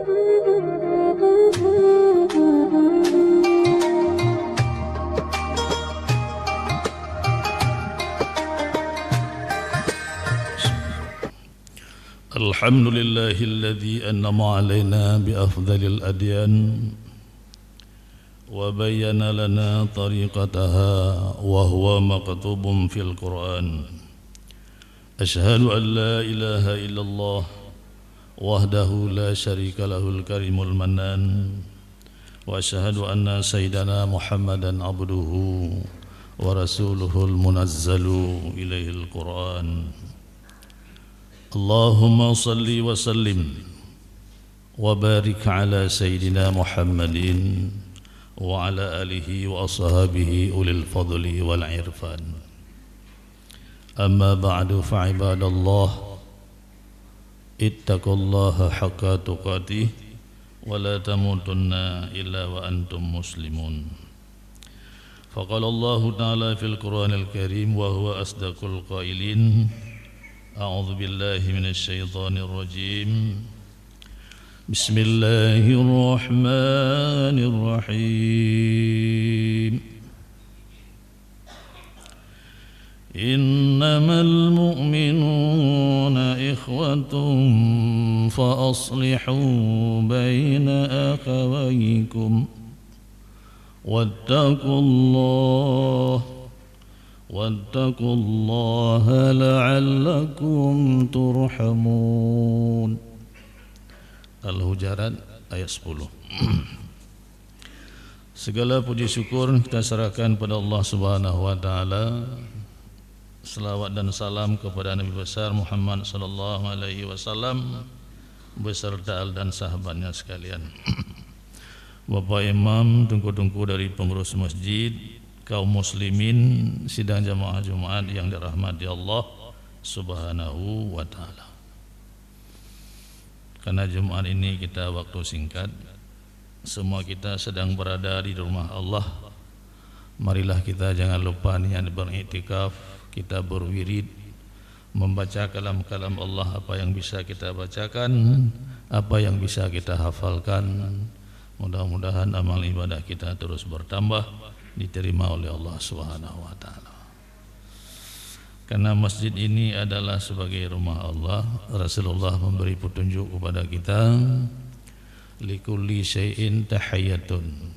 الحمد لله الذي أنعم علينا بأفضل الأديان وبين لنا طريقتها وهو مكتوب في القرآن. أشهد أن لا إله إلا الله وحده لا شريك له الكريم المنان، وأشهد أن سيدنا محمدا عبده ورسوله المنزل إليه القرآن. اللهم صل وسلم وبارك على سيدنا محمد وعلى آله وأصحابه أولي الفضل والعرفان. أما بعد فعباد الله اتقوا الله حق تقاته ولا تموتن إلا وأنتم مسلمون. فقال الله تعالى في القرآن الكريم وهو أصدق القائلين: أعوذ بالله من الشيطان الرجيم. بسم الله الرحمن الرحيم. إنما المؤمنون إخوة فأصلحوا بين أخويكم واتقوا الله لعلكم ترحمون. Al-Hujarat ayat 10. Segala puji syukur kita serahkan pada Allah Subhanahu wa taala. Selawat dan salam kepada Nabi besar Muhammad sallallahu alaihi wasallam beserta al dan sahabatnya sekalian. Bapak Imam, tungku-tungku dari pengurus masjid, kaum muslimin, sidang jamaah Jumat yang dirahmati Allah Subhanahu wa taala. Karena Jumat ini kita waktu singkat, semua kita sedang berada di rumah Allah. Marilah kita jangan lupa niat beriktikaf, kita berwirid, membaca kalam-kalam Allah, apa yang bisa kita bacakan, apa yang bisa kita hafalkan. Mudah-mudahan amal ibadah kita terus bertambah, diterima oleh Allah Subhanahu wa taala. Karena masjid ini adalah sebagai rumah Allah, Rasulullah memberi petunjuk kepada kita, likulli syai'in tahiyyatun.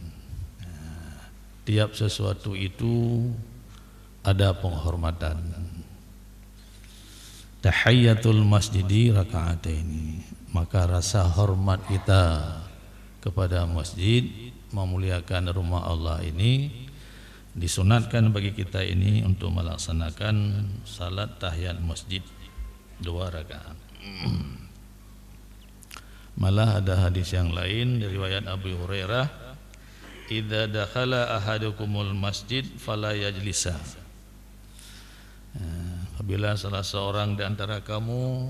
Tiap sesuatu itu ada penghormatan. Tahiyyatul masjidi raka'ataini. Maka rasa hormat kita kepada masjid, memuliakan rumah Allah ini, disunatkan bagi kita ini untuk melaksanakan salat tahiyat masjid 2 rakaat. Malah ada hadis yang lain dari riwayat Abu Hurairah, idza dakhala ahadukumul masjid fala yajlisa. Apabila salah seorang di antara kamu,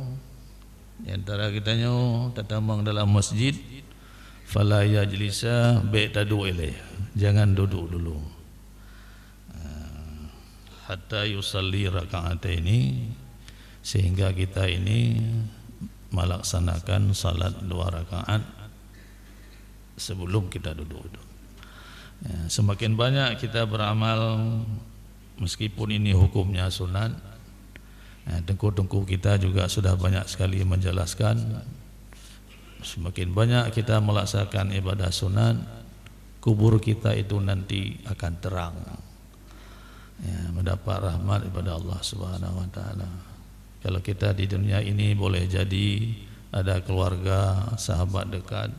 di antara kitanya datang dalam masjid, fala yajlisa tadu ilaih, jangan duduk dulu hatta yusalli raka'ataini, sehingga kita ini melaksanakan salat 2 rakaat sebelum kita duduk. Semakin banyak kita beramal meskipun ini hukumnya sunat, tengku-tengku kita juga sudah banyak sekali menjelaskan, semakin banyak kita melaksanakan ibadah sunat, kubur kita itu nanti akan terang, mendapat rahmat daripada Allah Subhanahu wa taala. Kalau kita di dunia ini boleh jadi ada keluarga, sahabat dekat,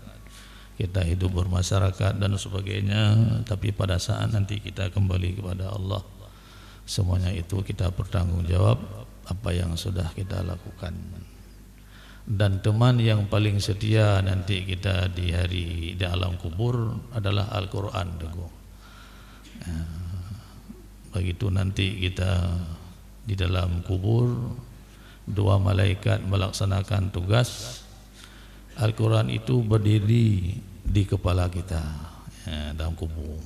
kita hidup bermasyarakat dan sebagainya, tapi pada saat nanti kita kembali kepada Allah, semuanya itu kita bertanggung jawab apa yang sudah kita lakukan. Dan teman yang paling setia nanti kita di hari di alam kubur adalah Al-Quran. Begitu nanti kita di dalam kubur, 2 malaikat melaksanakan tugas. Al-Quran itu berdiri di kepala kita, dalam kubur,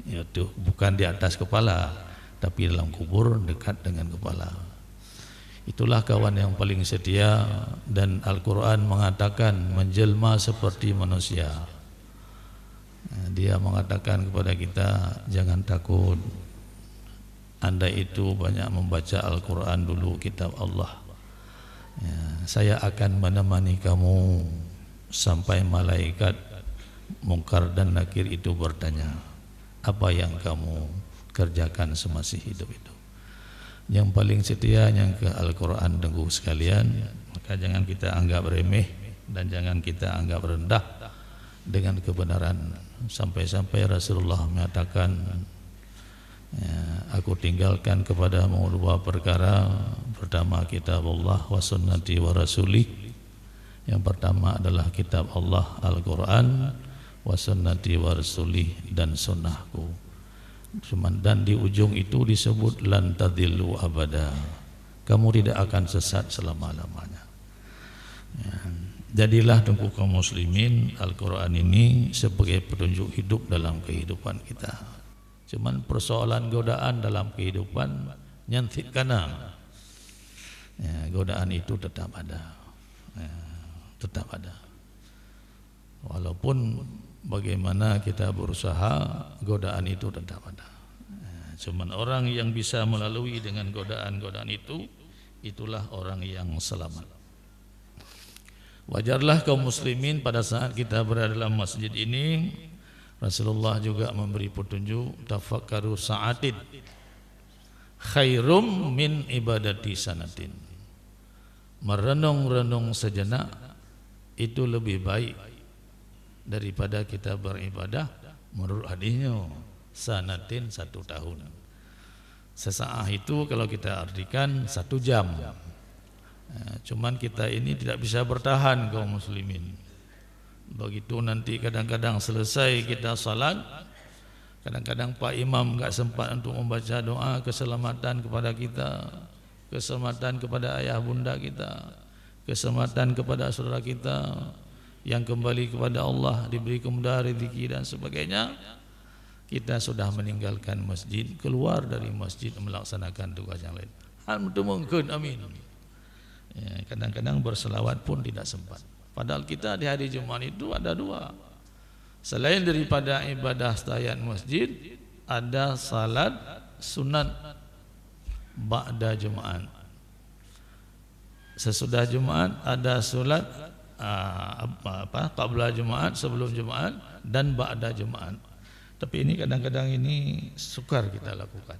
itu bukan di atas kepala, tapi dalam kubur dekat dengan kepala. Itulah kawan yang paling setia, dan Al-Quran mengatakan menjelma seperti manusia. Dia mengatakan kepada kita, jangan takut. Anda itu banyak membaca Al-Quran dulu, kitab Allah. Saya akan menemani kamu sampai malaikat Mungkar dan Nakir itu bertanya, apa yang kamu kerjakan semasih hidup itu? Yang paling setia yang ke Al-Quran, tunggu sekalian. Maka jangan kita anggap remeh dan jangan kita anggap rendah dengan kebenaran. Sampai-sampai Rasulullah mengatakan, aku tinggalkan kepadamu dua perkara. Pertama kitab Allah wa sunnati wa rasulih. Yang pertama adalah kitab Allah Al-Quran, wa sunnati wa rasulih, dan sunnahku. Dan di ujung itu disebut lan tadillu abada, kamu tidak akan sesat selama-lamanya. Jadilah tunggu kaum muslimin, Al-Quran ini sebagai petunjuk hidup dalam kehidupan kita. Cuman persoalan godaan dalam kehidupan nyantik kana, godaan itu tetap ada, tetap ada. Walaupun bagaimana kita berusaha, godaan itu tetap ada. Cuman orang yang bisa melalui dengan godaan-godaan itu, itulah orang yang selamat. Wajarlah kaum muslimin pada saat kita berada dalam masjid ini, Rasulullah juga memberi petunjuk, tafakkaru sa'atin khairum min ibadati sanatin. Merenung-renung sejenak itu lebih baik daripada kita beribadah menurut hadisnya sanatin 1 tahun. Sesaat itu kalau kita artikan 1 jam. Cuman kita ini tidak bisa bertahan kaum muslimin. Begitu nanti kadang-kadang selesai kita salat, kadang-kadang Pak Imam enggak sempat untuk membaca doa keselamatan kepada kita, keselamatan kepada ayah bunda kita, keselamatan kepada saudara kita yang kembali kepada Allah, diberi kemudahan rezeki dan sebagainya. Kita sudah meninggalkan masjid, keluar dari masjid melaksanakan tugas yang lain. Mungkin amin. Kadang-kadang berselawat pun tidak sempat. Padahal kita di hari Jumat itu ada 2. Selain daripada ibadah tahiyat masjid, ada salat sunat ba'da Jumat. Sesudah Jumat ada salat qabla Jumat, sebelum Jumat, dan ba'da Jumat. Tapi ini kadang-kadang ini sukar kita lakukan.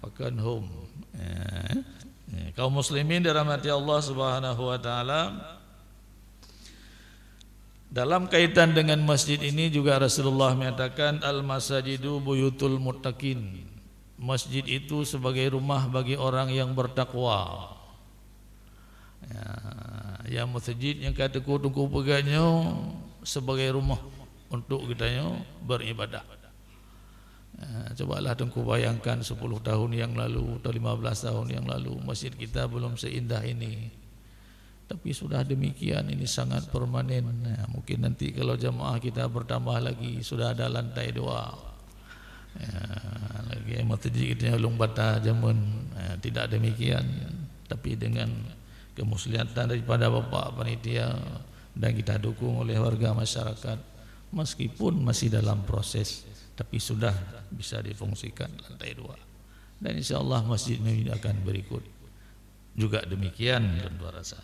Pakan home. Kaum muslimin dirahmati Allah Subhanahu wa taala, dalam kaitan dengan masjid ini juga Rasulullah menyatakan al-masajidu buyutul muttaqin. Masjid itu sebagai rumah bagi orang yang bertakwa. Ya masjid yang kata tunggu pegangnya sebagai rumah untuk kita beribadah. Cobalah tunggu bayangkan 10 tahun yang lalu atau 15 tahun yang lalu masjid kita belum seindah ini. Tapi sudah demikian ini sangat permanen. Mungkin nanti kalau jamaah kita bertambah lagi sudah ada lantai 2. Lagi masjid kita ulung bata jamun tidak demikian. Tapi dengan kemuslihan daripada Bapak panitia dan kita dukung oleh warga masyarakat, meskipun masih dalam proses, tapi sudah bisa difungsikan lantai 2. Dan insyaallah masjid ini akan berikut juga demikian tentu rasa.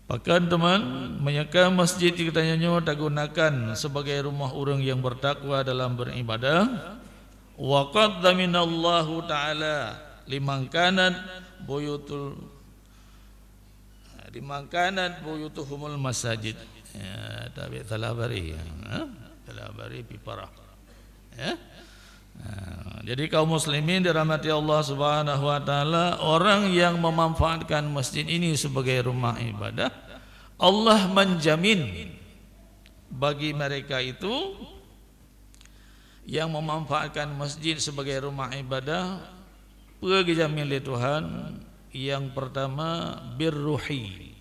Bahkan teman menyangka masjid kita nyanyo tak gunakan sebagai rumah orang yang bertakwa dalam beribadah. Wa qad daminallahu ta'ala liman kanat buyutuhumul masajid. Tapi talabari piparah. Jadi kaum muslimin dirahmati Allah Subhanahu wa taala, orang yang memanfaatkan masjid ini sebagai rumah ibadah, Allah menjamin bagi mereka itu yang memanfaatkan masjid sebagai rumah ibadah, perjamin oleh Tuhan. Yang pertama birruhi,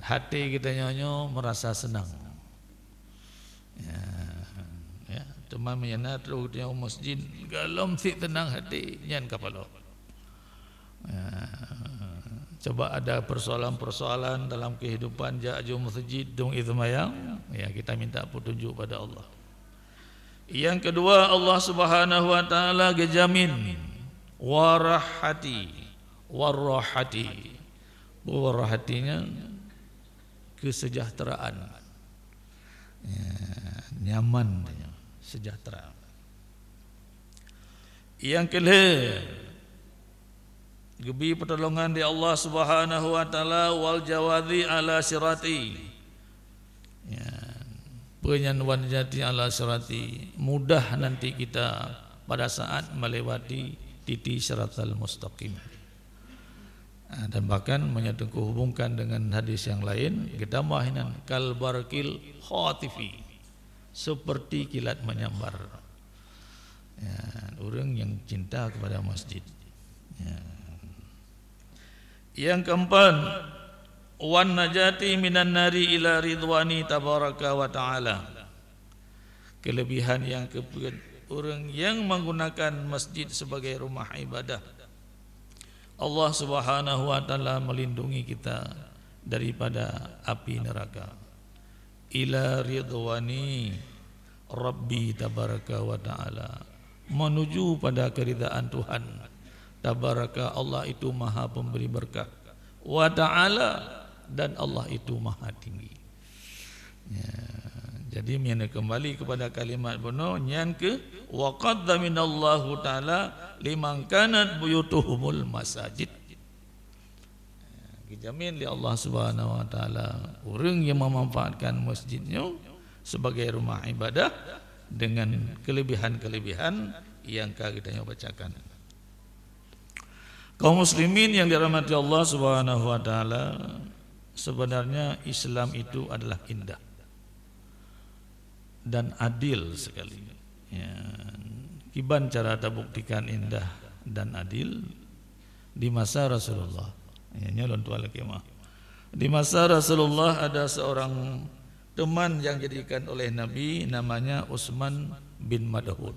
hati kita nyonyo merasa senang. teman menyana terus dia masjid galom si tenang hati nyan kapalo. Coba ada persoalan-persoalan dalam kehidupan ja'ju masjid dung izmayang, ya kita minta petunjuk pada Allah. Yang kedua, Allah Subhanahu wa taala gejamin warahati, warahati. Warahatinya kesejahteraan. Ya, nyaman, sejahtera. Yang kedua, gebi pertolongan di Allah Subhanahu wa taala wal jawadhi ala sirati. Ya, penyanwan jati ala sirati, mudah nanti kita pada saat melewati titik siratal mustaqim. Dan bahkan menyatu hubungkan dengan hadis yang lain, kita mahinan kal barqil khatifi, seperti kilat menyambar. Ya, orang yang cinta kepada masjid. Ya. Yang keempat, wan najati minan nari ila ridwani tabaraka wa taala. Kelebihan yang keempat, orang yang menggunakan masjid sebagai rumah ibadah, Allah Subhanahu wa taala melindungi kita daripada api neraka. Ila ridwani rabbi tabaraka wa taala, menuju pada keridaan Tuhan tabaraka, Allah itu maha pemberi berkah, wa ta'ala, dan Allah itu maha tinggi. Ya, jadi mina kembali kepada kalimat benar yang ke wa qaddaminallahu ta'ala liman kanat buyutuhumul masajid. Dijamin oleh Allah Subhanahu wa taala orang yang memanfaatkan masjidnya sebagai rumah ibadah dengan kelebihan-kelebihan yang kita bacakan. Kaum muslimin yang dirahmati Allah Subhanahu wa taala, sebenarnya Islam itu adalah indah dan adil sekali. Ya, kiban cara terbuktikan indah dan adil di masa Rasulullah. Ya, nyalon tu al-qiyamah. Di masa Rasulullah ada seorang teman yang dijadikan oleh Nabi, namanya Utsman bin Mad'un.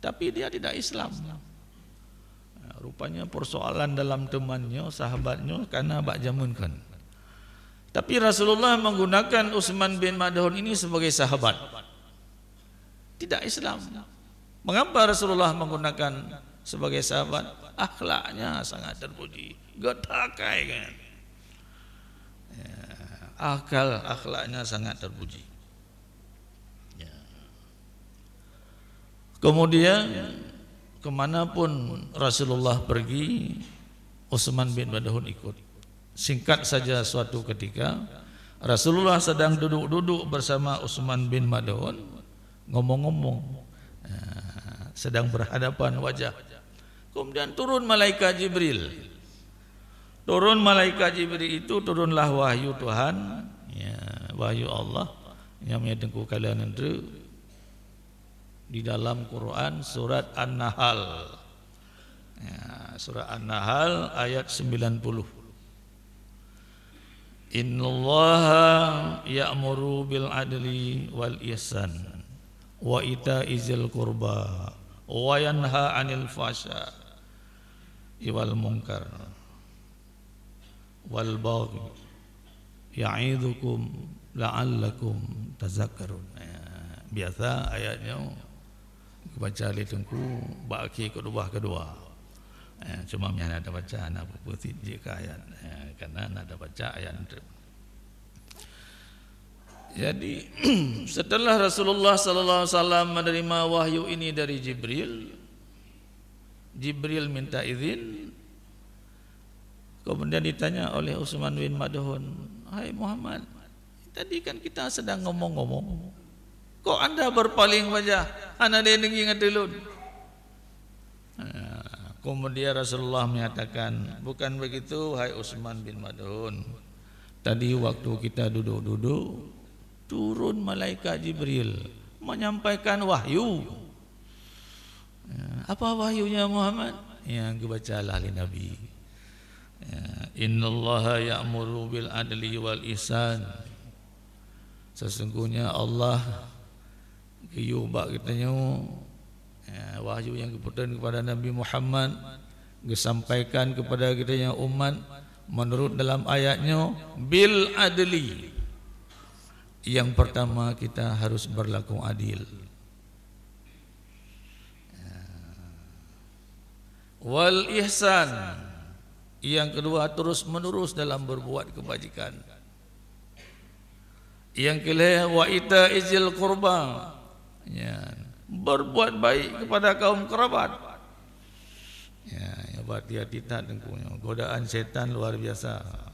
Tapi dia tidak Islam. Rupanya persoalan dalam temannya, sahabatnya, karena bak jamunkan. Tapi Rasulullah menggunakan Utsman bin Mad'un ini sebagai sahabat, tidak Islam. Mengapa Rasulullah menggunakan sebagai sahabat? Akhlaknya sangat terpuji, getakai kan. Ya, akhlaknya sangat terpuji. Ya. Kemudian kemanapun Rasulullah pergi, Utsman bin Mad'un ikut. Singkat saja, suatu ketika Rasulullah sedang duduk-duduk bersama Utsman bin Mad'un, ngomong-ngomong, sedang berhadapan wajah. Kemudian turun malaikat Jibril. Turun malaikat Jibril itu turunlah wahyu Tuhan, ya, wahyu Allah yang menyedengku kalian itu di dalam Quran surat An-Nahl. Ya, surat An-Nahl ayat 90. Innallaha ya'muru bil adli wal ihsan wa ita'izil qurba wa yanha 'anil fahsya'i wal munkar wal baghi ya'idzukum la'allakum tazakkarun. Ya, biasa ayatnya baca litungku baki kedua. Cuma yang ada baca nak putih jika ayat, karena ada baca ayat itu. Jadi setelah Rasulullah sallallahu alaihi wasallam menerima wahyu ini dari Jibril, Jibril minta izin. Kemudian ditanya oleh Utsman bin Mad'un, "Hai Muhammad, tadi kan kita sedang ngomong-ngomong, kok anda berpaling wajah? Anda dengi ngadilun." Kemudian Rasulullah menyatakan, "Bukan begitu, hai Utsman bin Mad'un. Tadi waktu kita duduk-duduk, turun malaikat Jibril menyampaikan wahyu." Apa wahyunya Muhammad? Yang dibacalah oleh Nabi. Innallaha ya'muru bil adli wal ihsan. Sesungguhnya Allah Kiyubak kitanya wahyu yang keputusan kepada Nabi Muhammad disampaikan kepada kitanya umat menurut dalam ayatnya bil adli. Yang pertama kita harus berlaku adil. Wal ihsan. Yang kedua terus menerus dalam berbuat kebajikan. Yang kelima wa itaizil qurba. Ya, berbuat baik kepada kaum kerabat. Ya berhati-hati tak tengkunya. Godaan setan luar biasa.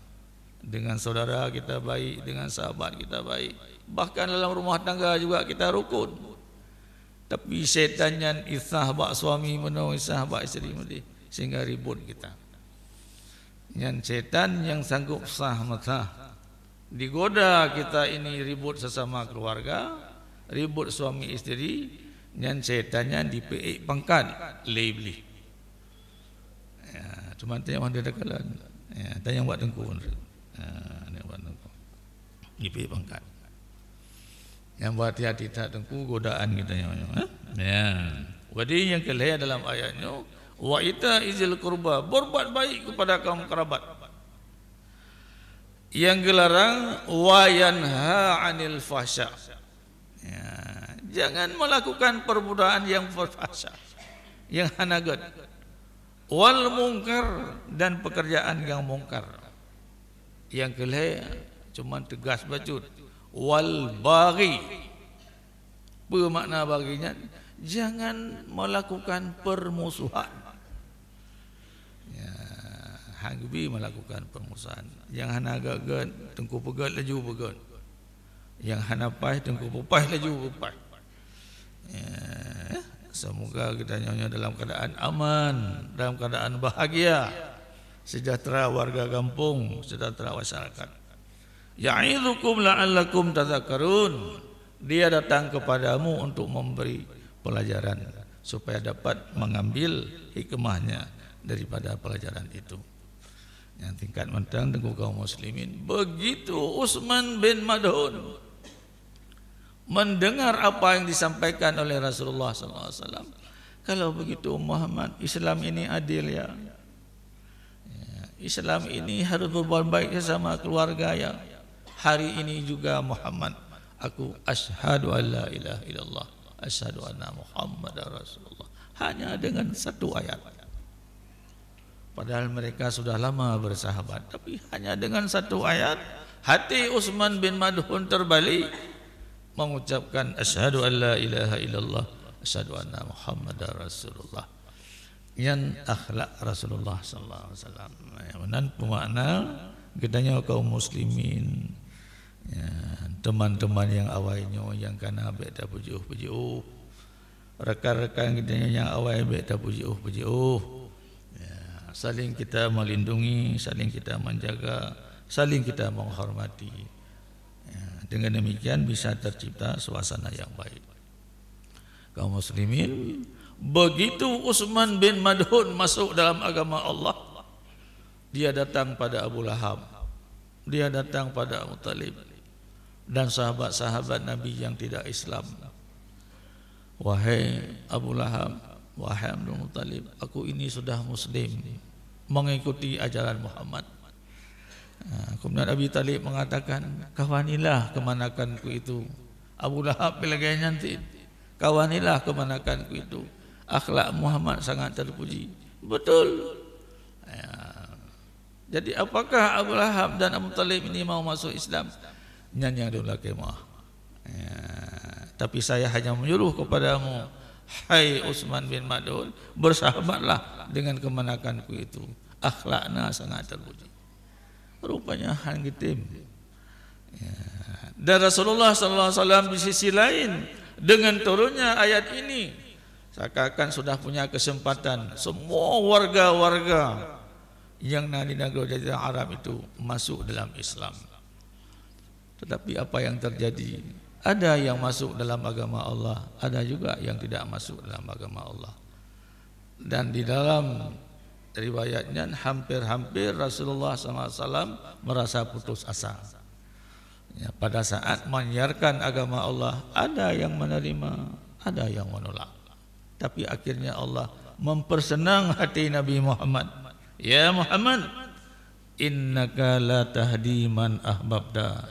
Dengan saudara kita baik, dengan sahabat kita baik. Bahkan dalam rumah tangga juga kita rukun. Tapi setan yang isah bak suami meno, isah bak isteri mesti sehingga ribut kita. Yang setan yang sanggup sah matah digoda kita ini ribut sesama keluarga, ribut suami isteri, yang setannya dipeik pangkat lebih. Ya, cuma tanya mana dia dekalan. Ya, tanya buat tengku. Dia buat tengku. Dipeik pangkat. Yang buat hati-hati tak tengku godaan kita yang ya. Jadi yang kelihatan dalam ayatnya wa itaizil qurba, berbuat baik kepada kaum kerabat. Yang dilarang wa yanha 'anil fahsya. Ya, jangan melakukan perbudakan yang fahsya, yang hanagat. Wal munkar, dan pekerjaan yang mungkar. Yang kelihatan cuma tegas bacut. Wal baghi. Bermakna baginya jangan melakukan permusuhan. Ya, hangbi melakukan permusuhan. Yang hana gagat tengku pegat laju pegat. Yang hana pai tengku pepai laju pepai. Ya, semoga kita nyonya dalam keadaan aman, dalam keadaan bahagia, sejahtera warga kampung, sejahtera masyarakat. Ya'idzukum la'allakum tadhakkarun. Dia datang kepadamu untuk memberi pelajaran supaya dapat mengambil hikmahnya daripada pelajaran itu. Yang tingkat mentang tengku kaum muslimin. Begitu Utsman bin Mad'un mendengar apa yang disampaikan oleh Rasulullah SAW. Kalau begitu Muhammad, Islam ini adil ya. Islam ini harus berbuat baik sama keluarga ya. Hari ini juga Muhammad, aku asyhadu an la ilaha illallah, asyhadu anna Muhammadar Rasulullah. Hanya dengan satu ayat. Padahal mereka sudah lama bersahabat, tapi hanya dengan satu ayat hati Utsman bin Mad'un terbalik mengucapkan asyhadu an la ilaha illallah, asyhadu anna Muhammadar Rasulullah. Yang akhlak Rasulullah sallallahu alaihi wasallam. Yang bermakna gedanya kaum muslimin, ya, teman-teman yang awalnya yang kana beda pujuh-pujuh, rekan-rekan gedanya yang awal beda pujuh-pujuh. Ya, saling kita melindungi, saling kita menjaga, saling kita menghormati. Ya, dengan demikian bisa tercipta suasana yang baik. Kaum muslimin, begitu Utsman bin Mad'un masuk dalam agama Allah, dia datang pada Abu Lahab, dia datang pada Abu Talib dan sahabat-sahabat Nabi yang tidak Islam. Wahai Abu Lahab, wahai Abdul Muttalib, aku ini sudah muslim, mengikuti ajaran Muhammad. Kemudian Abi Talib mengatakan, kawanilah kemanakanku itu. Abu Lahab bilagay nanti, kawanilah kemanakanku itu. Akhlak Muhammad sangat terpuji. Betul. Ya. Jadi apakah Abu Lahab dan Abu Talib ini mau masuk Islam? Nyanyang dola kemah. Ya. Tapi saya hanya menyuruh kepadamu, hai Utsman bin Mad'un, bersahabatlah dengan kemanakanku itu. Akhlaknya sangat terpuji. Rupanya hang gitim. Ya. Dan Rasulullah SAW di sisi lain dengan turunnya ayat ini, seakan sudah punya kesempatan semua warga-warga yang di negara Jazirah Arab itu masuk dalam Islam. Tetapi apa yang terjadi? Ada yang masuk dalam agama Allah, ada juga yang tidak masuk dalam agama Allah. Dan di dalam riwayatnya hampir-hampir Rasulullah SAW merasa putus asa. Ya, pada saat menyiarkan agama Allah, ada yang menerima, ada yang menolak. Tapi akhirnya Allah mempersenang hati Nabi Muhammad. Ya Muhammad, innaka la tahdi man ahbabta,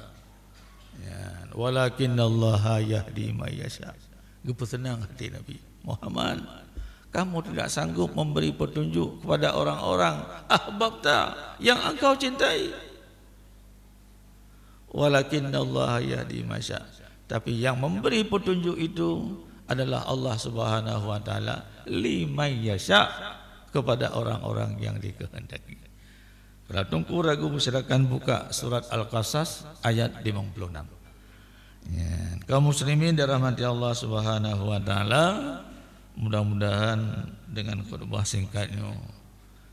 ya, walakinallaha yahdi man yasha. Dipersenang hati Nabi Muhammad, kamu tidak sanggup memberi petunjuk kepada orang-orang ahbabta yang engkau cintai. Walakinallaha yahdi man yasha. Tapi yang memberi petunjuk itu adalah Allah Subhanahu wa taala, liman yasha, kepada orang-orang yang dikehendaki. Kalau tunggu ragu, silakan buka surat Al-Qasas ayat 56. Ya, kaum muslimin dirahmati Allah Subhanahu wa taala, mudah-mudahan dengan khutbah singkatnya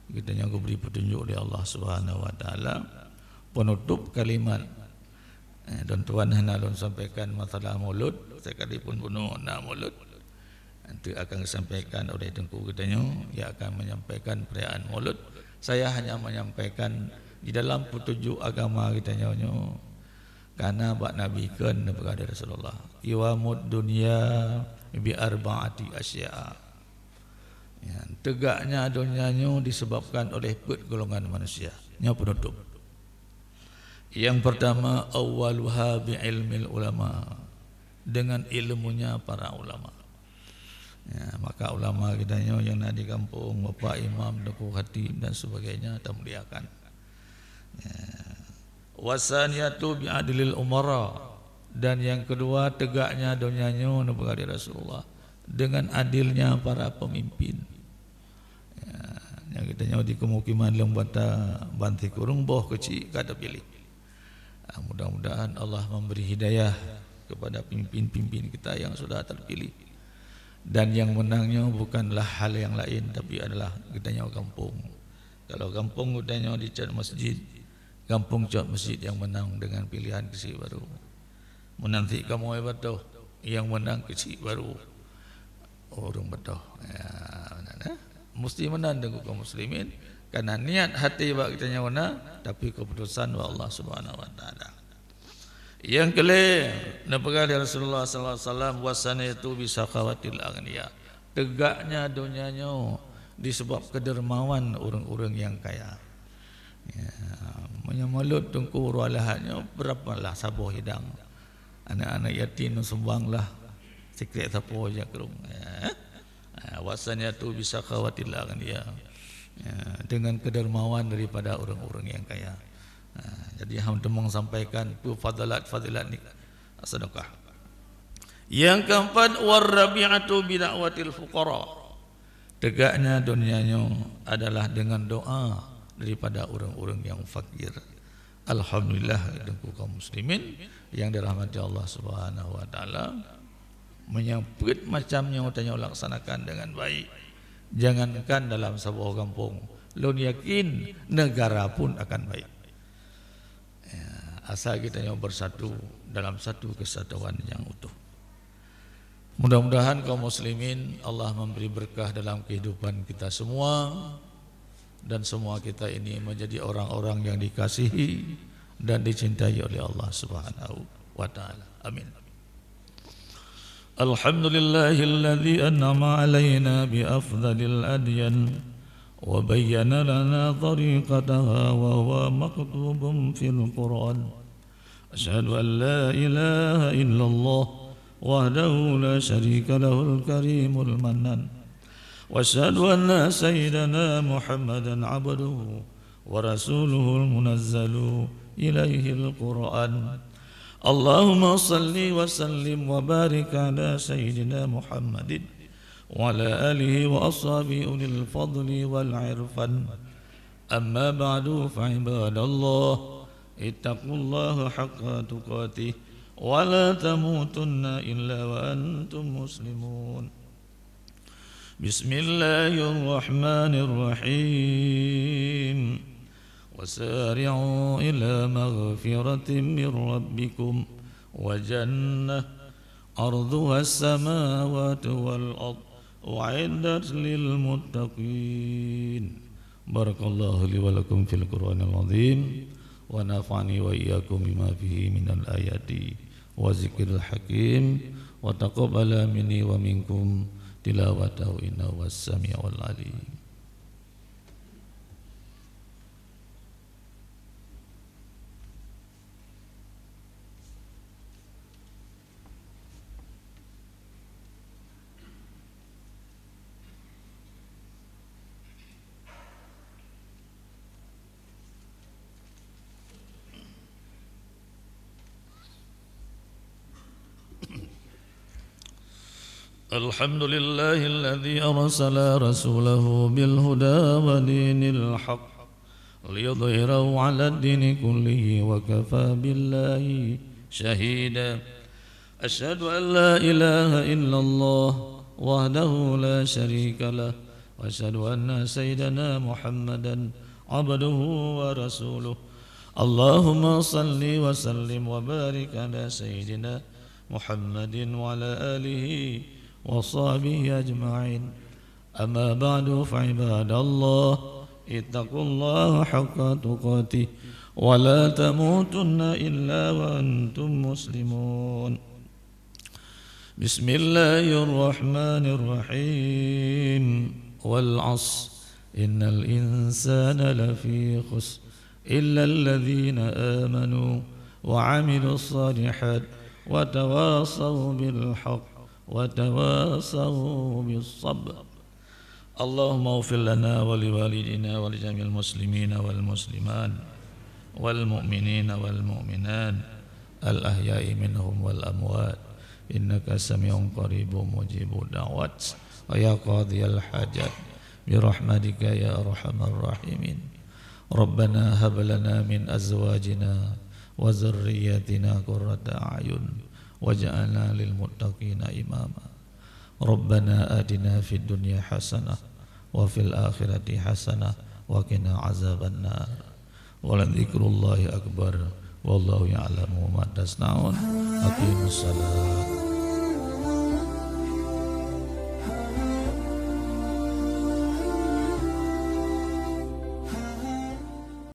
kita yang beri petunjuk oleh Allah Subhanahu wa taala. Penutup kalimat dan tuan hendak sampaikan masalah mulut, sekalipun bunuh nak mulut, nanti akan disampaikan oleh tengku kita yang akan menyampaikan perayaan mulut. Saya hanya menyampaikan di dalam petunjuk agama kita nyo, karena bak Nabi kan kepada Rasulullah, iwamud dunia bi arba'ati asya. Ya, tegaknya dunia nyo disebabkan oleh golongan manusia. Nya penutup. Yang pertama, awwaluha bi ilmil ulama, dengan ilmunya para ulama. Ya, maka ulama kita yang ada di kampung, bapak imam, tokoh khatib dan sebagainya kita muliakan. Ya. Wasaniyatu bi adlil umara, dan yang kedua tegaknya dunianya kepada Rasulullah dengan adilnya para pemimpin. Ya, yang kita di kemukiman lembata banti kurung boh kecil kada pilih. Mudah-mudahan Allah memberi hidayah kepada pimpin-pimpin kita yang sudah terpilih. Dan yang menangnya bukanlah hal yang lain, tapi adalah kitanya kampung. Kalau kampung kitanya dicat masjid, kampung cat masjid yang menang dengan pilihan kecil baru. Menanti kamu hebat tu, yang menang kecil baru. Orang betul. Ya, mesti menang dengan kaum muslimin. Karena niat hati bak kitanya mana, tapi keputusan wa Allah Subhanahu wa taala. Yang kelima, nabi Rasulullah sallallahu alaihi wasallam, wasanatu bisa khawatil aghniya. Tegaknya dunianya disebab kedermawan orang-orang yang kaya. Ya, menyamalut tungku rualahannya berapalah sabuh hidang. Anak-anak yatim sumbanglah sikit sapo je kerung. Ya. Wasanatu bisa khawatil aghniya. Ya, dengan kedermawan daripada orang-orang yang kaya. Jadi hamba sampaikan fadilat ni sedekah. Yang keempat, warabi'atu bida'watil fuqara. Tegaknya dunianya adalah dengan doa daripada orang-orang yang fakir. Alhamdulillah kaum muslimin yang dirahmati Allah Subhanahu wa taala, menyambut macamnya utanya laksanakan dengan baik. Jangankan dalam sebuah kampung, lo yakin negara pun akan baik. Ya, asal kita yang bersatu dalam satu kesatuan yang utuh. Mudah-mudahan kaum muslimin Allah memberi berkah dalam kehidupan kita semua, dan semua kita ini menjadi orang-orang yang dikasihi dan dicintai oleh Allah Subhanahu wa taala. Amin. Alhamdulillahilladzi an'ama alaina bi afdalil adyan wa bayyana lana tariqataha wa huwa maktubun fil Qur'an. Asyhadu an la ilaha illallah wahdahu la syarika lahul karimul mannan. Wa asyhadu anna sayyidana Muhammadan abduhu wa rasuluhul munazzalu ilaihil Qur'an. Allahumma salli wa sallim wa barik ala sayyidina Muhammadin wa ala alihi wa ashabihi ulil fadli wal irfan. Amma ba'du fa ibadallah, ittaqullaha haqqa tuqatih wa la tamutunna illa wa antum muslimun. Bismillahirrahmanirrahim. وسارعوا إلى مغفرة من ربكم وجنة عرضها السماوات والأرض أعدت للمتقين. بارك الله لي ولكم في القرآن العظيم wa nafa'ani wa iyyakum bima fihi minal ayati wa zikril hakim wa taqabbala minni wa minkum tilawatahu innahu was-sami'ul alim. الحمد لله الذي أرسل رسوله بالهدى ودين الحق ليظهره على الدين كله وكفى بالله شهيدا. أشهد أن لا إله إلا الله وحده لا شريك له وأشهد أن سيدنا محمدا عبده ورسوله. اللهم صل وسلم وبارك على سيدنا محمد وعلى آله وصحبه أجمعين. أما بعد فعباد الله اتقوا الله حق تقاته ولا تموتن إلا وأنتم مسلمون. بسم الله الرحمن الرحيم. والعصر إن الإنسان لفي خسر إلا الذين آمنوا وعملوا الصالحات وتواصوا بالحق وتواصوا بالصبر. اللهم اغفر لنا ولوالدينا ولجميع المسلمين والمسلمات والمؤمنين والمؤمنات الأحياء منهم والأموات إنك سميع قريب مجيب الدعوات ويا قاضي الحاجات برحمتك يا أرحم الراحمين. ربنا هب لنا من أزواجنا وذرياتنا قرة أعين واجعلنا للمتقين إماما. ربنا آتنا في الدنيا حسنة وفي الآخرة حسنة وقنا عذاب النار. ولذكر الله أكبر والله يعلم ما تصنعون. أقيموا الصلاة.